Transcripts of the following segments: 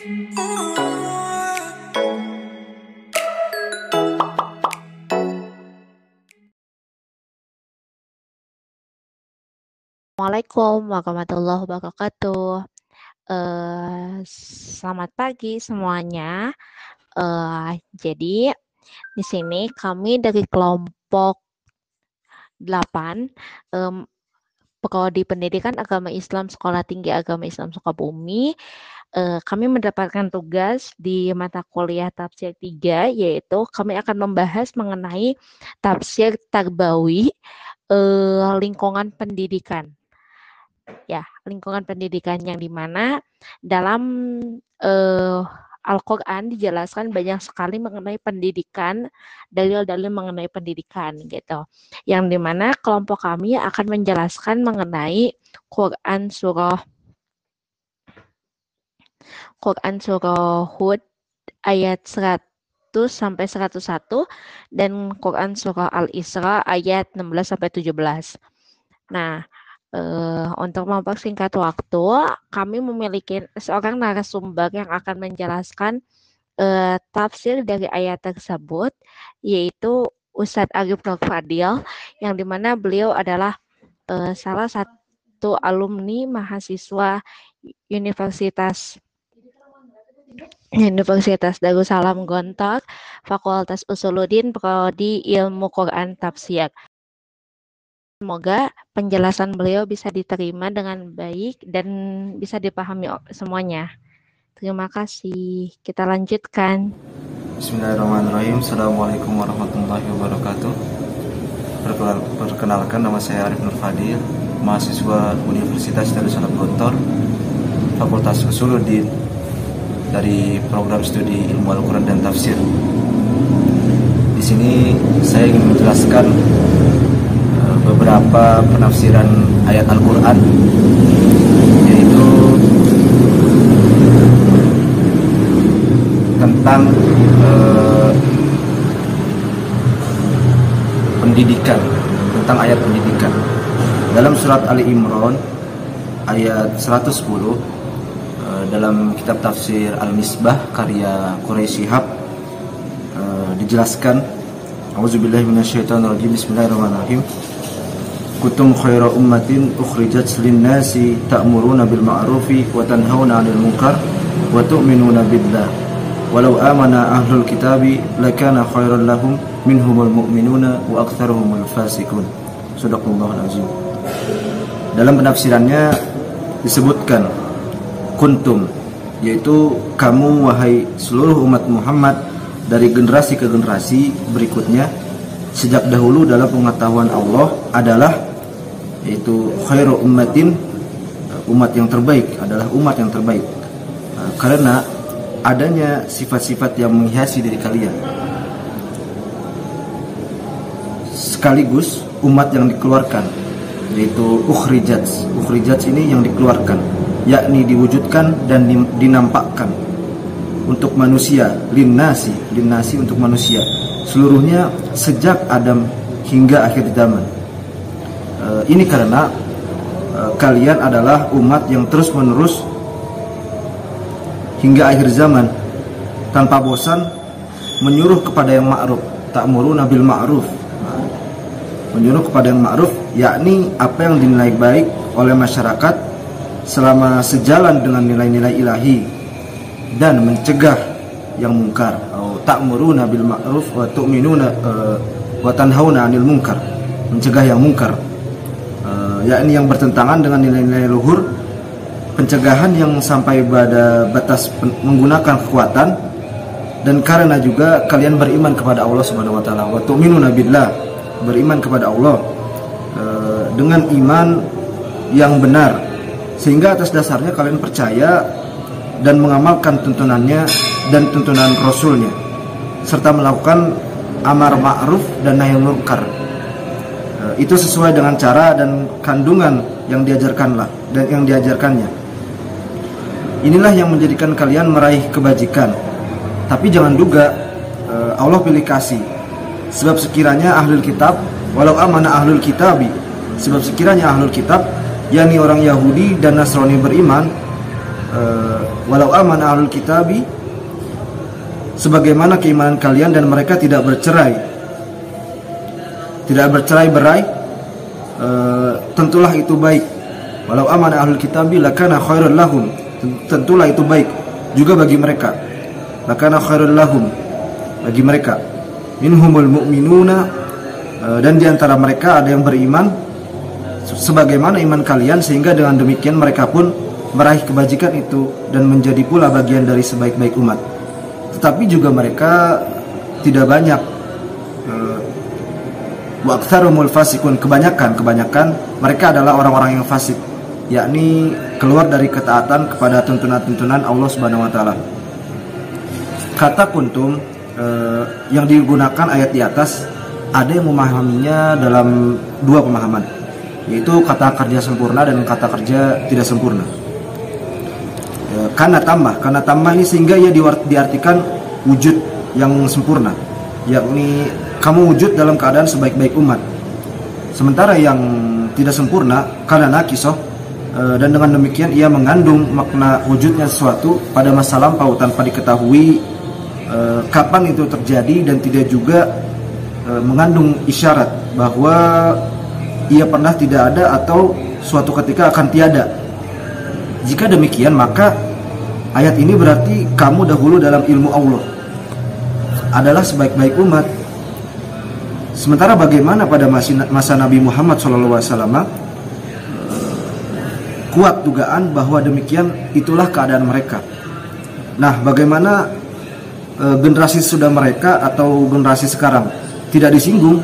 Assalamualaikum warahmatullahi wabarakatuh. Selamat pagi semuanya. Jadi di sini kami dari kelompok 8 Prodi Pendidikan Agama Islam Sekolah Tinggi Agama Islam Sukabumi. Kami mendapatkan tugas di mata kuliah tafsir 3, yaitu kami akan membahas mengenai tafsir tarbawi lingkungan pendidikan. Ya, lingkungan pendidikan yang dimana dalam Al-Quran dijelaskan banyak sekali mengenai pendidikan, dalil-dalil mengenai pendidikan gitu. Yang dimana kelompok kami akan menjelaskan mengenai Quran surah Hud ayat 100 sampai 101 dan Quran surah Al-Isra ayat 16 sampai 17. Nah, untuk mempersingkat waktu, kami memiliki seorang narasumber yang akan menjelaskan tafsir dari ayat tersebut, yaitu Ustadz Arif Nur Fadil, yang dimana beliau adalah salah satu alumni mahasiswa Universitas Darussalam Gontor, Fakultas Usuluddin, Prodi Ilmu Quran Tafsir. Semoga penjelasan beliau bisa diterima dengan baik dan bisa dipahami semuanya. Terima kasih. Kita lanjutkan. Bismillahirrahmanirrahim. Assalamualaikum warahmatullahi wabarakatuh. Perkenalkan, nama saya Arif Nur Fadil, mahasiswa Universitas Darussalam Gontor, Fakultas Usuluddin, dari program studi Ilmu Al-Quran dan Tafsir. Di sini saya ingin menjelaskan beberapa penafsiran ayat Al-Quran, yaitu tentang pendidikan, tentang ayat pendidikan. Dalam surat Ali Imran ayat 110, dalam kitab tafsir Al-Misbah karya Quraisy Shihab, dijelaskan, A'udzubillahi minasyaitonirrajim, bismillahirrahmanirrahim. Kuntum khaira ummatin ukhrijat lin-nasi ta'muruna bil ma'rufi wa tanhauna 'anil munkar wa tu'minuna billah. Walau amana ahlul kitabi lakana khairan lahum minhumul mu'minuna wa aktsaruhumul fasiqun. Shadaqallahul azim. Dalam penafsirannya disebutkan kuntum, yaitu kamu wahai seluruh umat Muhammad dari generasi ke generasi berikutnya, sejak dahulu dalam pengetahuan Allah adalah, yaitu khairu ummatin, umat yang terbaik, adalah umat yang terbaik, karena adanya sifat-sifat yang menghiasi diri kalian, sekaligus umat yang dikeluarkan, yaitu ukhrijat ini yang dikeluarkan, yakni diwujudkan dan dinampakkan untuk manusia, linnasi untuk manusia seluruhnya sejak Adam hingga akhir zaman. Ini karena kalian adalah umat yang terus menerus hingga akhir zaman tanpa bosan menyuruh kepada yang ma'ruf, ta'muruna bil ma'ruf, menyuruh kepada yang ma'ruf, yakni apa yang dinilai baik oleh masyarakat selama sejalan dengan nilai-nilai ilahi, dan mencegah yang mungkar. Ta'muruna bil ma'ruf wa tu'minuna wa tanhauna 'anil munkar, mencegah yang mungkar, yakni yang bertentangan dengan nilai-nilai luhur, pencegahan yang sampai pada batas menggunakan kekuatan, dan karena juga kalian beriman kepada Allah Subhanahu wa taala, wa tu'minuna billah, beriman kepada Allah dengan iman yang benar, sehingga atas dasarnya kalian percaya dan mengamalkan tuntunannya dan tuntunan Rasulnya, serta melakukan amar ma'ruf dan nahi munkar. Itu sesuai dengan cara dan kandungan yang diajarkannya. Inilah yang menjadikan kalian meraih kebajikan. Tapi jangan duga Allah pilih kasih. Sebab sekiranya ahlul kitab, walau amana ahlul kitabi, sebab sekiranya ahlul kitab, yakni orang Yahudi dan Nasrani beriman, walau amana ahlul kitabi, sebagaimana keimanan kalian dan mereka tidak bercerai-berai, tentulah itu baik. Walau amana ahlul kitabi lakana khairul lahum, tentulah itu baik juga bagi mereka. Lakana khairul lahum, bagi mereka. Minhumul mu'minuna, dan diantara mereka ada yang beriman sebagaimana iman kalian, sehingga dengan demikian mereka pun meraih kebajikan itu dan menjadi pula bagian dari sebaik-baik umat. Tetapi juga mereka tidak banyak. Wa aktsarumul fasikun, kebanyakan mereka adalah orang-orang yang fasik, yakni keluar dari ketaatan kepada tuntunan-tuntunan Allah Subhanahu wa taala. Kata kuntum yang digunakan ayat di atas, ada yang memahaminya dalam dua pemahaman, yaitu kata kerja sempurna dan kata kerja tidak sempurna. Karena tambah ini sehingga ia diartikan wujud yang sempurna, yakni kamu wujud dalam keadaan sebaik-baik umat. Sementara yang tidak sempurna karena nakisoh, dan dengan demikian ia mengandung makna wujudnya sesuatu pada masa lampau tanpa diketahui kapan itu terjadi, dan tidak juga mengandung isyarat bahwa ia pernah tidak ada atau suatu ketika akan tiada. Jika demikian, maka ayat ini berarti kamu dahulu dalam ilmu Allah adalah sebaik-baik umat. Sementara bagaimana pada masa Nabi Muhammad SAW, kuat dugaan bahwa demikian itulah keadaan mereka. Nah, bagaimana generasi sudah mereka atau generasi sekarang tidak disinggung?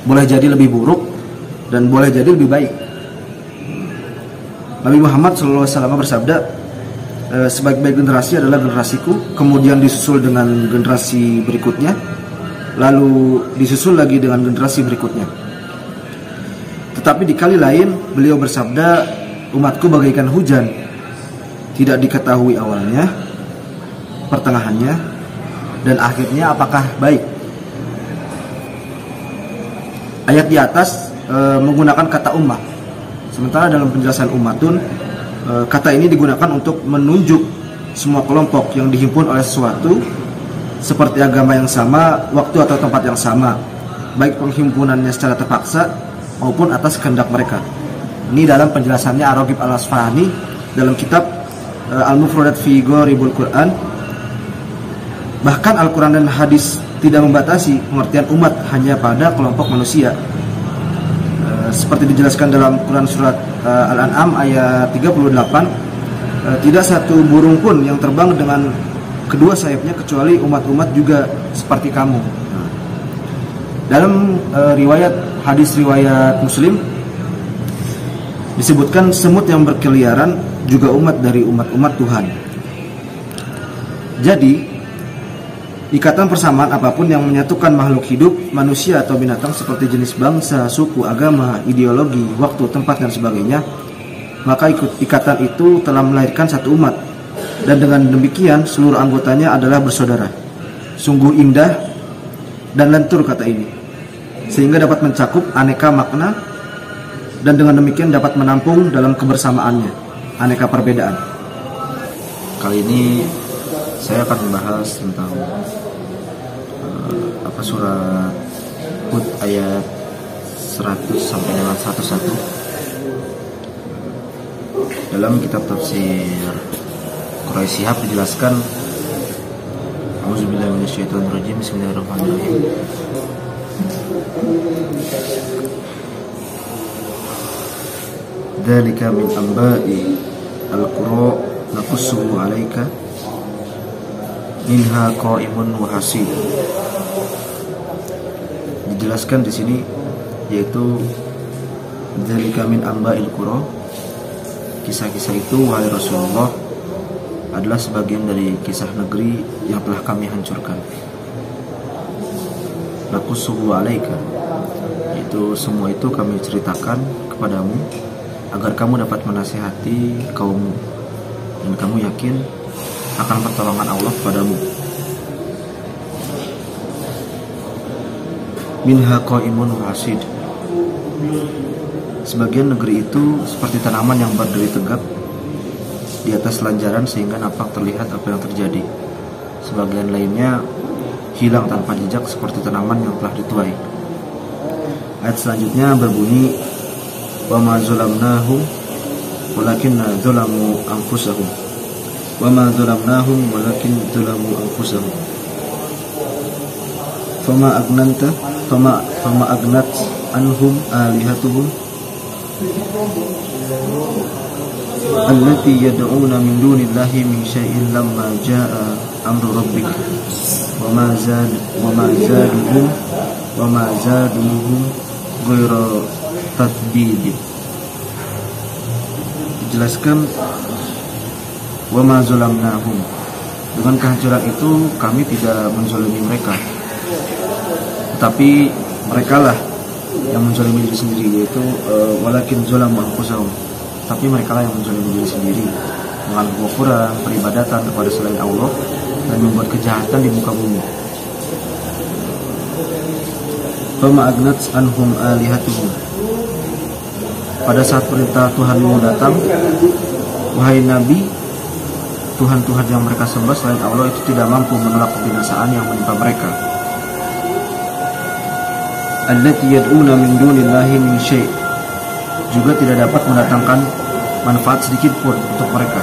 Boleh jadi lebih buruk dan boleh jadi lebih baik. Nabi Muhammad SAW bersabda, sebaik-baik generasi adalah generasiku, kemudian disusul dengan generasi berikutnya, lalu disusul lagi dengan generasi berikutnya. Tetapi di kali lain beliau bersabda, umatku bagaikan hujan, tidak diketahui awalnya, pertengahannya, dan akhirnya apakah baik. Ayat di atas menggunakan kata ummah, sementara dalam penjelasan ummatun, kata ini digunakan untuk menunjuk semua kelompok yang dihimpun oleh sesuatu seperti agama yang sama, waktu atau tempat yang sama, baik penghimpunannya secara terpaksa maupun atas kehendak mereka. Ini dalam penjelasannya Ar-Raghib Al-Asfahani dalam kitab Al-Mufradat fi Gharibul Quran. Bahkan Al-Quran dan hadis tidak membatasi pengertian umat hanya pada kelompok manusia. Seperti dijelaskan dalam Quran surat Al-An'am ayat 38, tidak satu burung pun yang terbang dengan kedua sayapnya kecuali umat-umat juga seperti kamu. Dalam hadis riwayat Muslim disebutkan semut yang berkeliaran juga umat dari umat-umat Tuhan. Jadi ikatan persamaan apapun yang menyatukan makhluk hidup, manusia atau binatang seperti jenis bangsa, suku, agama, ideologi, waktu, tempat, dan sebagainya, maka ikatan itu telah melahirkan satu umat, dan dengan demikian seluruh anggotanya adalah bersaudara. Sungguh indah dan lentur kata ini, sehingga dapat mencakup aneka makna, dan dengan demikian dapat menampung dalam kebersamaannya aneka perbedaan. Kali ini saya akan membahas tentang surat Hud ayat 100 sampai dengan 101. Dalam kitab tafsir Quraisy Shihab dijelaskan, A'udzubillahi minasyaitonirrajim, bismillahirrahmanirrahim. Dzalika min amba'i al-qura naqussuhu 'alaika minha qa'imun wa hasid. Dijelaskan di sini, yaitu dzalika min amba'il qura, kisah-kisah itu wahai Rasulullah adalah sebagian dari kisah negeri yang telah kami hancurkan. Naqussuhu 'alaika, yaitu semua itu kami ceritakan kepadamu agar kamu dapat menasihati kaummu dan kamu yakin akan pertolongan Allah kepadamu. Minha qa'imun wa hasid, sebagian negeri itu seperti tanaman yang berdiri tegak, di atas lanjaran sehingga nampak terlihat apa yang terjadi. Sebagian lainnya hilang tanpa jejak seperti tanaman yang telah dituai. Ayat selanjutnya berbunyi, wa ma zalamnahum walakinna zalamu anfusahum. Wa ma zalamnahum walakin zalamu anfusahum. Fama agnat anhum alihatuhum allati yad'una min dunillahi min syai'in lamma jaa amru rabbik wa ma zaduhum ghairu tadbib. Dijelaskan wa ma zalamnahum, dengan kehancuran itu kami tidak menzalimi mereka, tetapi merekalah yang menzalimi diri sendiri, yaitu walakin zalamu anfusahum, tapi merekalah yang menzalimi diri sendiri dengan kekufuran, peribadatan kepada selain Allah dan membuat kejahatan di muka bumi. Fama agnat anhum alihatuhum, pada saat perintah Tuhanmu datang, wahai Nabi, Tuhan-Tuhan yang mereka sembah selain Allah itu tidak mampu menolak kebinasaan yang menimpa mereka. Allati yad'una min dunillahi min syai', juga tidak dapat mendatangkan manfaat sedikit pun untuk mereka.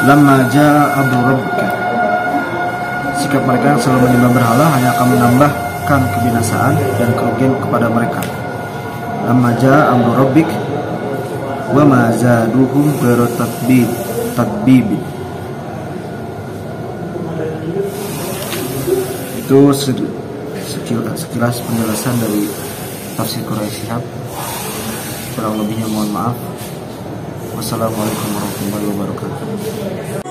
Lamma jaa amru rabbika, sikap mereka yang selalu menyembah berhala hanya akan menambahkan kebinasaan dan kerugian kepada mereka. Lamma jaa amru rabbik wa ma zaduhum ghairu tadbib. Itu sekilas penjelasan dari tafsir Quraisy Shihab. Kurang lebihnya mohon maaf. Wassalamualaikum warahmatullahi wabarakatuh.